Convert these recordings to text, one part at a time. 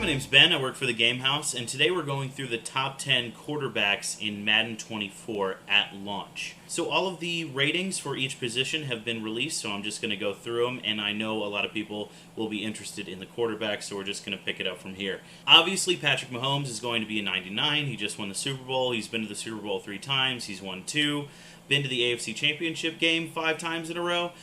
my name's Ben. I work for the Game House, and today we're going through the top 10 quarterbacks in Madden 24 at launch. So all of the ratings for each position have been released, so I'm just going to go through them, and I know a lot of people will be interested in the quarterback, so we're just going to pick it up from here. Obviously, Patrick Mahomes is going to be a 99. He just won the Super Bowl. He's been to the Super Bowl 3 times. He's won 2. Been to the AFC Championship game 5 times in a row.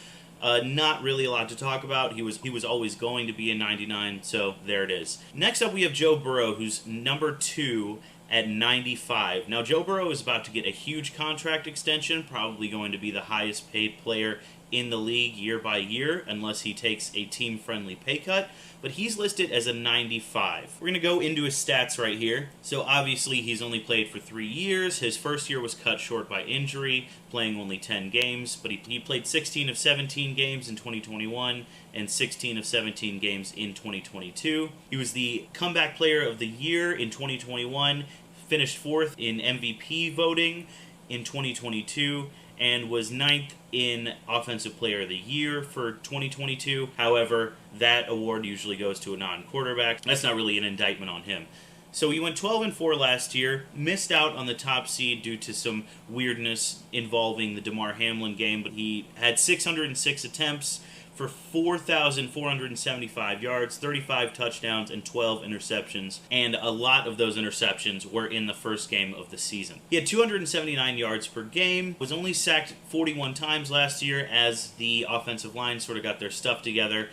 Not really a lot to talk about. He was always going to be a 99, so there it is. Next up, we have Joe Burrow, who's number 2 at 95. Now, Joe Burrow is about to get a huge contract extension, probably going to be the highest paid player in the league year by year, unless he takes a team-friendly pay cut, but he's listed as a 95. We're going to go into his stats right here. So obviously he's only played for 3 years. His first year was cut short by injury, playing only 10 games, but he played 16 of 17 games in 2021 and 16 of 17 games in 2022. He was the comeback player of the year in 2021, finished 4th in MVP voting in 2022, and was 9th in Offensive Player of the Year for 2022. However, that award usually goes to a non-quarterback. That's not really an indictment on him. So he went 12-4 last year, missed out on the top seed due to some weirdness involving the Damar Hamlin game, but he had 606 attempts for 4,475 yards, 35 touchdowns, and 12 interceptions, and a lot of those interceptions were in the first game of the season. He had 279 yards per game, was only sacked 41 times last year as the offensive line sort of got their stuff together.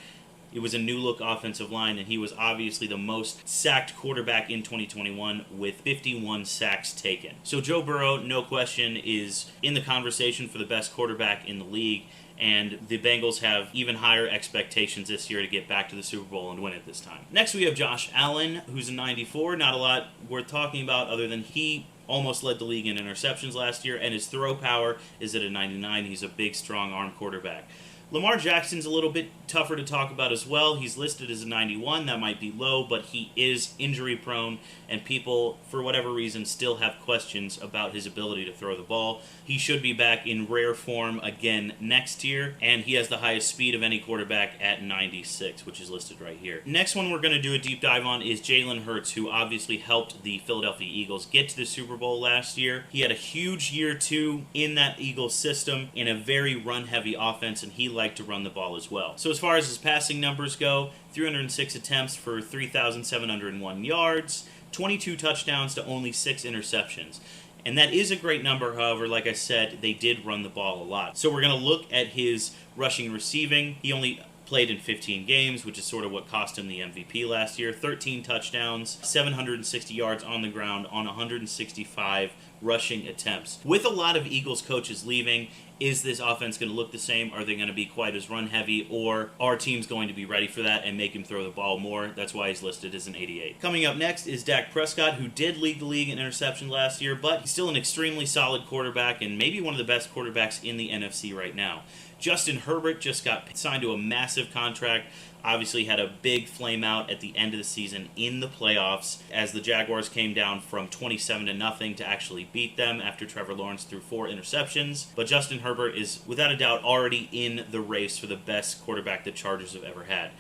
It was a new-look offensive line, and he was obviously the most sacked quarterback in 2021 with 51 sacks taken. So Joe Burrow, no question, is in the conversation for the best quarterback in the league, and the Bengals have even higher expectations this year to get back to the Super Bowl and win it this time. Next, we have Josh Allen, who's a 94. Not a lot worth talking about other than he almost led the league in interceptions last year, and his throw power is at a 99. He's a big, strong arm quarterback. Lamar Jackson's a little bit tougher to talk about as well. He's listed as a 91. That might be low, but he is injury-prone, and people, for whatever reason, still have questions about his ability to throw the ball. He should be back in rare form again next year, and he has the highest speed of any quarterback at 96, which is listed right here. Next one we're going to do a deep dive on is Jalen Hurts, who obviously helped the Philadelphia Eagles get to the Super Bowl last year. He had a huge year 2 in that Eagles system in a very run-heavy offense, and he liked to run the ball as well. So as far as his passing numbers go, 306 attempts for 3,701 yards, 22 touchdowns to only 6 interceptions. And that is a great number, however, like I said, they did run the ball a lot. So we're going to look at his rushing and receiving. He only played in 15 games, which is sort of what cost him the MVP last year. 13 touchdowns, 760 yards on the ground on 165 rushing attempts. With a lot of Eagles coaches leaving, is this offense going to look the same? Are they going to be quite as run-heavy? Or are teams going to be ready for that and make him throw the ball more? That's why he's listed as an 88. Coming up next is Dak Prescott, who did lead the league in interception last year, but he's still an extremely solid quarterback and maybe one of the best quarterbacks in the NFC right now. Justin Herbert just got signed to a massive contract. Obviously had a big flame out at the end of the season in the playoffs as the Jaguars came down from 27-0 to actually beat them after Trevor Lawrence threw 4 interceptions. But Justin Herbert is without a doubt already in the race for the best quarterback the Chargers have ever had.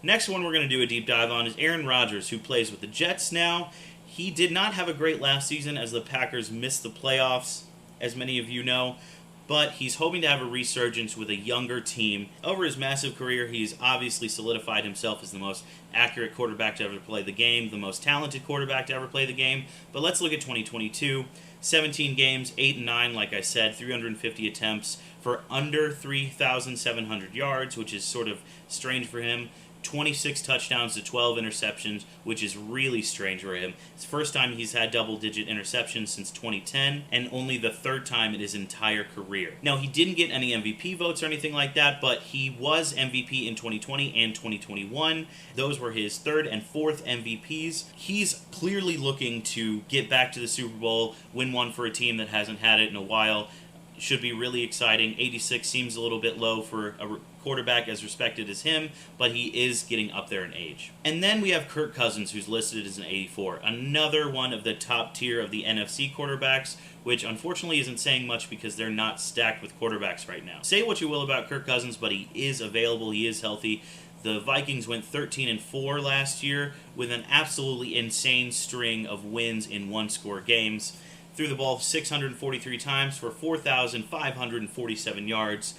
Next one we're going to do a deep dive on is Aaron Rodgers, who plays with the Jets now. He did not have a great last season as the Packers missed the playoffs, as many of you know. But he's hoping to have a resurgence with a younger team. Over his massive career, he's obviously solidified himself as the most accurate quarterback to ever play the game, the most talented quarterback to ever play the game. But let's look at 2022. 17 games, 8-9, like I said, 350 attempts for under 3,700 yards, which is sort of strange for him. 26 touchdowns to 12 interceptions, which is really strange for him. It's the first time he's had double-digit interceptions since 2010, and only the 3rd time in his entire career. Now, he didn't get any MVP votes or anything like that, but he was MVP in 2020 and 2021. Those were his 3rd and 4th MVPs. He's clearly looking to get back to the Super Bowl, win one for a team that hasn't had it in a while. Should be really exciting. 86 seems a little bit low for a quarterback as respected as him, but he is getting up there in age. And then we have Kirk Cousins, who's listed as an 84. Another one of the top tier of the NFC quarterbacks, which unfortunately isn't saying much because they're not stacked with quarterbacks right now. Say what you will about Kirk Cousins, but he is available, he is healthy. The Vikings went 13-4 last year with an absolutely insane string of wins in one-score games. Threw the ball 643 times for 4,547 yards,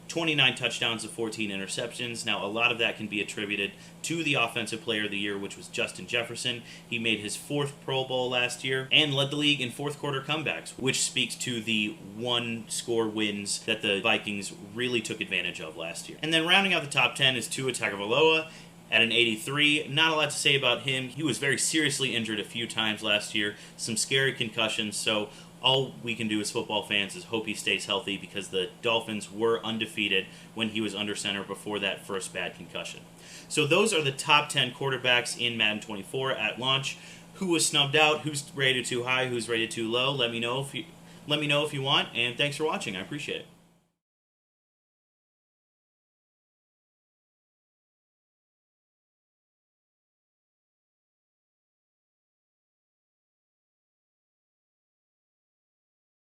29 touchdowns to 14 interceptions. Now, a lot of that can be attributed to the Offensive Player of the Year, which was Justin Jefferson. He made his 4th Pro Bowl last year and led the league in fourth-quarter comebacks, which speaks to the one-score wins that the Vikings really took advantage of last year. And then rounding out the top 10 is Tua Tagovailoa at an 83. Not a lot to say about him. He was very seriously injured a few times last year, some scary concussions, so all we can do as football fans is hope he stays healthy, because the Dolphins were undefeated when he was under center before that first bad concussion. So those are the top 10 quarterbacks in Madden 24 at launch. Who was snubbed out? Who's rated too high? Who's rated too low? Let me know if you want, and thanks for watching. I appreciate it.